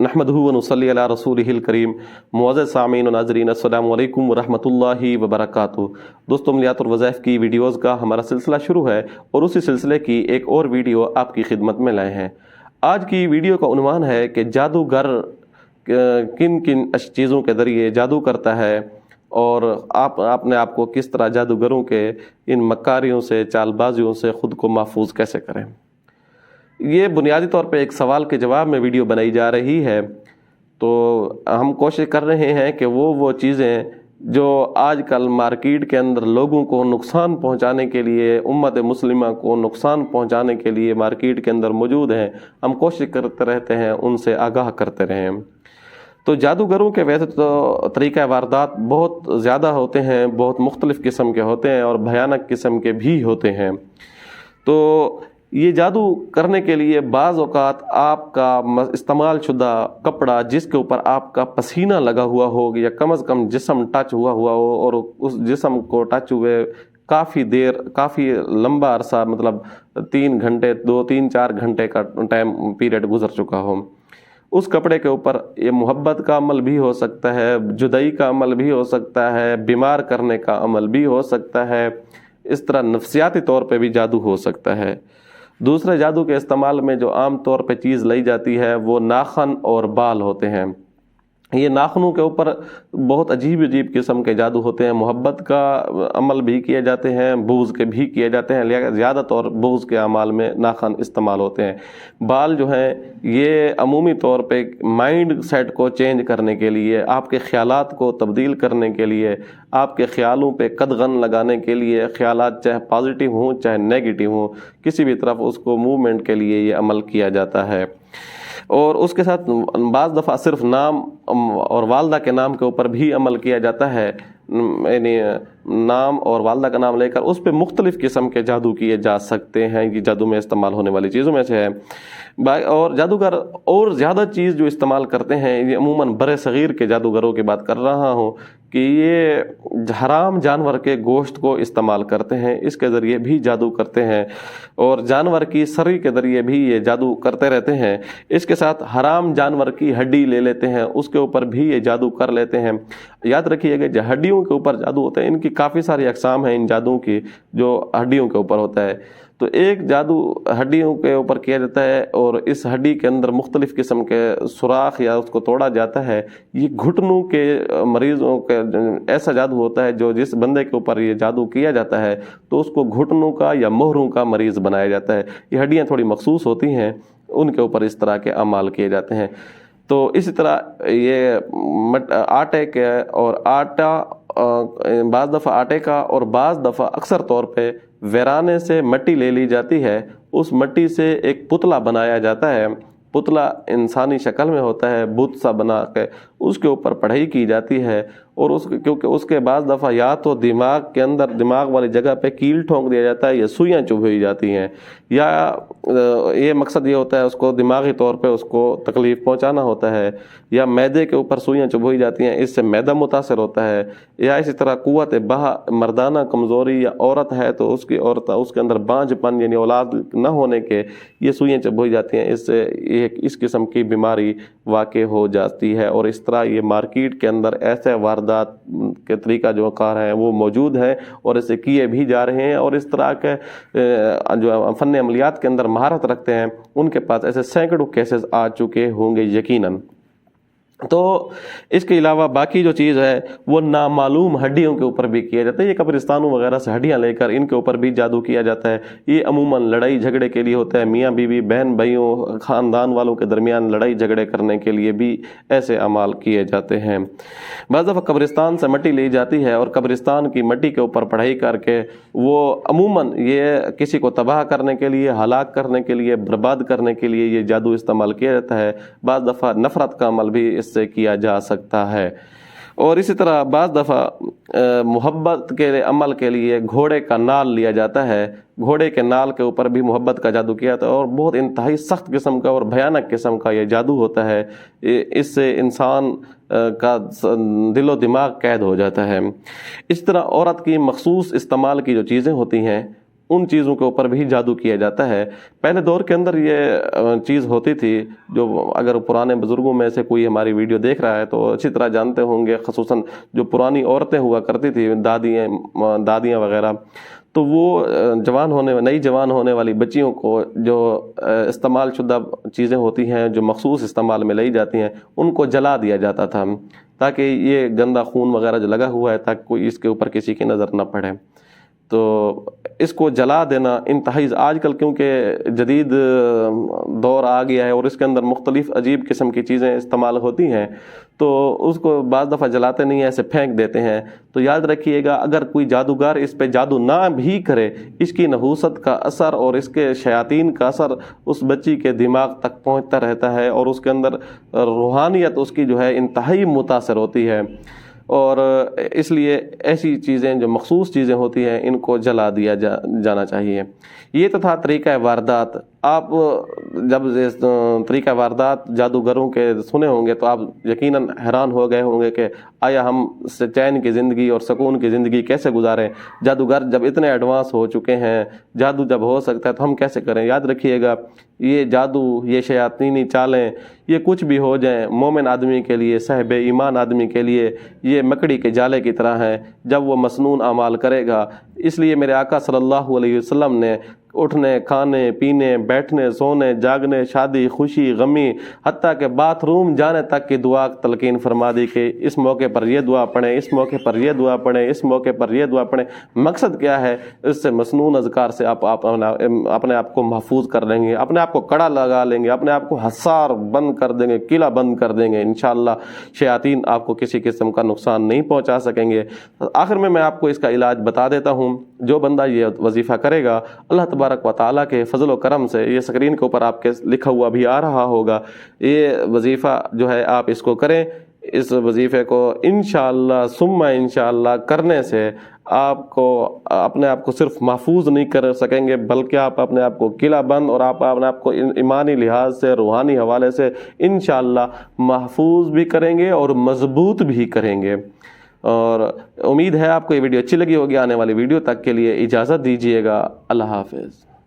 नहमदुहु व नुसल्ली अला रसूलिहिल करीम। मुअज़्ज़ज़ सामीन व नाज़रीन, अस्सलामु अलैकुम व रहमतुल्लाहि व बरकातुहू। दोस्तों, अमलियात और वज़ाइफ की वीडियोज़ का हमारा सिलसिला शुरू है और उसी सिलसिले की एक और वीडियो आपकी खिदमत में लाए हैं। आज की वीडियो का उन्वान है कि जादूगर किन किन चीज़ों के ज़रिए जादू करता है और आपने आपको किस तरह जादूगरों के इन मक्कारियों से, चालबाजियों से ख़ुद को महफूज कैसे करें। ये बुनियादी तौर पे एक सवाल के जवाब में वीडियो बनाई जा रही है। तो हम कोशिश कर रहे हैं कि वो चीज़ें जो आजकल मार्केट के अंदर लोगों को नुकसान पहुंचाने के लिए, उम्मत मुस्लिमा को नुकसान पहुंचाने के लिए मार्केट के अंदर मौजूद हैं, हम कोशिश करते रहते हैं उनसे आगाह करते रहें। तो जादूगरों के वैसे तो तरीक़ा वारदात बहुत ज़्यादा होते हैं, बहुत मुख्तलिफ़ किस्म के होते हैं और भयानक किस्म के भी होते हैं। तो ये जादू करने के लिए बाज़ औक़ात आपका इस्तेमाल शुदा कपड़ा जिसके ऊपर आपका पसीना लगा हुआ हो या कम अज़ कम जिस्म टच हुआ हो और उस जिस्म को टच हुए काफ़ी देर, काफ़ी लंबा अरसा, मतलब 3 घंटे, 2-3-4 घंटे का टाइम पीरियड गुजर चुका हो, उस कपड़े के ऊपर ये मोहब्बत का अमल भी हो सकता है, जुदाई का अमल भी हो सकता है, बीमार करने का अमल भी हो सकता है। इस तरह नफ्सियाती तौर पे भी जादू हो सकता है। दूसरे जादू के इस्तेमाल में जो आम तौर पे चीज़ लाई जाती है वो नाखन और बाल होते हैं। ये नाखनों के ऊपर बहुत अजीब अजीब किस्म के जादू होते हैं। मोहब्बत का अमल भी किए जाते हैं, बुग़्ज़ के भी किए जाते हैं, ज़्यादातर बुग़्ज़ के अमाल में नाखन इस्तेमाल होते हैं। बाल जो हैं ये अमूमी तौर पे माइंड सेट को चेंज करने के लिए, आपके ख़यालात को तब्दील करने के लिए, आपके ख़यालों पे कदगन लगाने के लिए, ख़यालात चाहे पॉजिटिव हों चाहे नेगेटिव हों, किसी भी तरफ उसको मूवमेंट के लिए ये अमल किया जाता है। और उसके साथ बाज़ दफ़ा सिर्फ नाम और वालदा के नाम के ऊपर भी अमल किया जाता है। यानी नाम और वालदा का नाम लेकर उस पर मुख्तलिफ़ किस्म के जादू किए जा सकते हैं। ये जादू में इस्तेमाल होने वाली चीज़ों में से है। और जादूगर और ज़्यादा चीज़ जो इस्तेमाल करते हैं, ये अमूमन बड़े सग़ीर के जादूगरों की बात कर रहा हूँ कि ये हराम जानवर के गोश्त को इस्तेमाल करते हैं, इसके ज़रिए भी जादू करते हैं। और जानवर की सरी के ज़रिए भी ये जादू करते रहते हैं। इसके साथ हराम जानवर की हड्डी ले लेते हैं, उसके ऊपर भी ये जादू कर लेते हैं। याद रखिएगा, जो हड्डियों के ऊपर जादू होता है, इनकी काफ़ी सारी अक़साम हैं इन जादुओं की जो हड्डियों के ऊपर होता है। तो एक जादू हड्डियों के ऊपर किया जाता है और इस हड्डी के अंदर मुख्तलिफ़ किस्म के सुराख या उसको तोड़ा जाता है। ये घुटनों के मरीज़ों का ऐसा जादू होता है जो जिस बंदे के ऊपर ये जादू किया जाता है तो उसको घुटनों का या मोहरों का मरीज़ बनाया जाता है। ये हड्डियाँ थोड़ी मखसूस होती हैं, उनके ऊपर इस तरह के अमाल किए जाते हैं। तो इसी तरह ये आटे के और बाज़ दफ़ा आटे का और बाज़ दफ़ा अक्सर तौर पे वीराने से मिट्टी ले ली जाती है, उस मिट्टी से एक पुतला बनाया जाता है। पुतला इंसानी शक्ल में होता है, बुत सा बना के उसके ऊपर पढ़ाई की जाती है और क्योंकि उसके बाद दफ़ा या तो दिमाग के अंदर, दिमाग वाली जगह पे कील ठोंक दिया जाता है या सुइयाँ चुभई जाती हैं, या ये मकसद ये होता है उसको दिमागी तौर पे उसको तकलीफ़ पहुंचाना होता है, या मैदे के ऊपर सुइयाँ चुभई जाती हैं, इससे मैदा मुतासर होता है, या इसी तरह कुव्वत बहा, मर्दाना कमज़ोरी, या औरत है तो उसके अंदर बांझपन यानी औलाद न होने के ये सुइयाँ चुभई जाती हैं, इससे इस किस्म की बीमारी वाक़ई हो जाती है। और इस तरह ये मार्केट के अंदर ऐसे वारदात के तरीका जो कार हैं वो मौजूद हैं और इसे किए भी जा रहे हैं। और इस तरह के जो फ़न अमलियात के अंदर महारत रखते हैं उनके पास ऐसे सैकड़ों केसेस आ चुके होंगे यकीनन। तो इसके अलावा बाकी जो चीज़ है वो नामालूम हड्डियों के ऊपर भी किया जाता है। ये कब्रिस्तानों वगैरह से हड्डियाँ लेकर इनके ऊपर भी जादू किया जाता है। ये अमूमन लड़ाई झगड़े के लिए होता है, मियाँ बीवी, बहन भाइयों, ख़ानदान वालों के दरमियान लड़ाई झगड़े करने के लिए भी ऐसे अमाल किए जाते हैं। बाज़ दफ़ा कब्रिस्तान से मिट्टी ली जाती है और कब्रिस्तान की मिट्टी के ऊपर पढ़ाई करके वो अमूमन ये किसी को तबाह करने के लिए, हलाक करने के लिए, बर्बाद करने के लिए ये जादू इस्तेमाल किया जाता है। बाज़ दफ़ा नफ़रत का अमल भी से किया जा सकता है। और इसी तरह बाज़ दफ़ा मोहब्बत के अमल के लिए घोड़े का नाल लिया जाता है। घोड़े के नाल के ऊपर भी मोहब्बत का जादू किया जाता है और बहुत इंतहाई सख्त किस्म का और भयानक किस्म का ये जादू होता है। इससे इंसान का दिलो दिमाग कैद हो जाता है। इस तरह औरत की मखसूस इस्तेमाल की जो चीज़ें होती हैं उन चीज़ों के ऊपर भी जादू किया जाता है। पहले दौर के अंदर ये चीज़ होती थी, जो अगर पुराने बुज़ुर्गों में से कोई हमारी वीडियो देख रहा है तो अच्छी तरह जानते होंगे, ख़ुसूसन जो पुरानी औरतें हुआ करती थी, दादियाँ वग़ैरह, तो वो नई जवान होने वाली बच्चियों को जो इस्तेमाल शुदा चीज़ें होती हैं, जो मखसूस इस्तेमाल में लाई जाती हैं, उनको जला दिया जाता था, ताकि ये गंदा खून वग़ैरह जो लगा हुआ है, ताकि कोई इसके ऊपर किसी की नज़र ना पड़े। तो इसको जला देना इंतहाई, आजकल क्योंकि जदीद दौर आ गया है और इसके अंदर मुख्तलिफ़ अजीब किस्म की चीज़ें इस्तेमाल होती हैं, तो उसको बाज़ दफ़ा जलाते नहीं हैं, ऐसे फेंक देते हैं। तो याद रखिएगा, अगर कोई जादूगर इस पे जादू ना भी करे, इसकी नहूसत का असर और इसके शयातीन का असर उस बच्ची के दिमाग तक पहुँचता रहता है और उसके अंदर रूहानियत उसकी जो है इंतहाई मुतासर होती है। और इसलिए ऐसी चीज़ें जो मखसूस चीज़ें होती हैं, इनको जला दिया जाना चाहिए। ये तो था तरीक़ा वारदात। आप जब तरीक़ा वारदात जादूगरों के सुने होंगे तो आप यकीनन हैरान हो गए होंगे कि आया हम चैन की ज़िंदगी और सुकून की ज़िंदगी कैसे गुजारें। जादूगर जब इतने एडवांस हो चुके हैं, जादू जब हो सकता है तो हम कैसे करें। याद रखिएगा, ये जादू, ये शयातीनी चालें, ये कुछ भी हो जाएं, मोमिन आदमी के लिए, साहिब ईमान आदमी के लिए ये मकड़ी के जाले की तरह है जब वो मसनून अमाल करेगा। इसलिए मेरे आका सल्लल्लाहु अलैहि वसल्लम ने उठने, खाने, पीने, बैठने, सोने, जागने, शादी, खुशी, गमी, हत्ता के बाथरूम जाने तक की दुआ तलकीन फरमा दी कि इस मौके पर ये दुआ पढ़ें, इस मौके पर ये दुआ पढ़ें, इस मौके पर ये दुआ पढ़ें। मकसद क्या है? इससे मसनून अज़कार से आप अपने आप को महफूज कर लेंगे, अपने आप को कड़ा लगा लेंगे, अपने आप को हसार बंद कर देंगे, किला बंद कर देंगे। इंशाअल्लाह शयातीन आपको किसी किस्म का नुकसान नहीं पहुँचा सकेंगे। आखिर में मैं आपको इसका इलाज बता देता हूँ। जो बंदा ये वजीफ़ा करेगा, अल्लाह तबारक व तआला के फजल व करम से, ये स्क्रीन के ऊपर आपके लिखा हुआ भी आ रहा होगा, ये वजीफ़ा जो है आप इसको करें। इस वजीफ़े को इंशाअल्लाह सुम्मा इंशाअल्लाह करने से आपको अपने आप को सिर्फ महफूज नहीं कर सकेंगे, बल्कि आप अपने आप को किला बंद और आप अपने आप को ईमानी लिहाज से, रूहानी हवाले से इंशाअल्लाह महफूज भी करेंगे और मजबूत भी करेंगे। और उम्मीद है आपको ये वीडियो अच्छी लगी होगी। आने वाली वीडियो तक के लिए इजाज़त दीजिएगा। अल्लाह हाफ़िज़।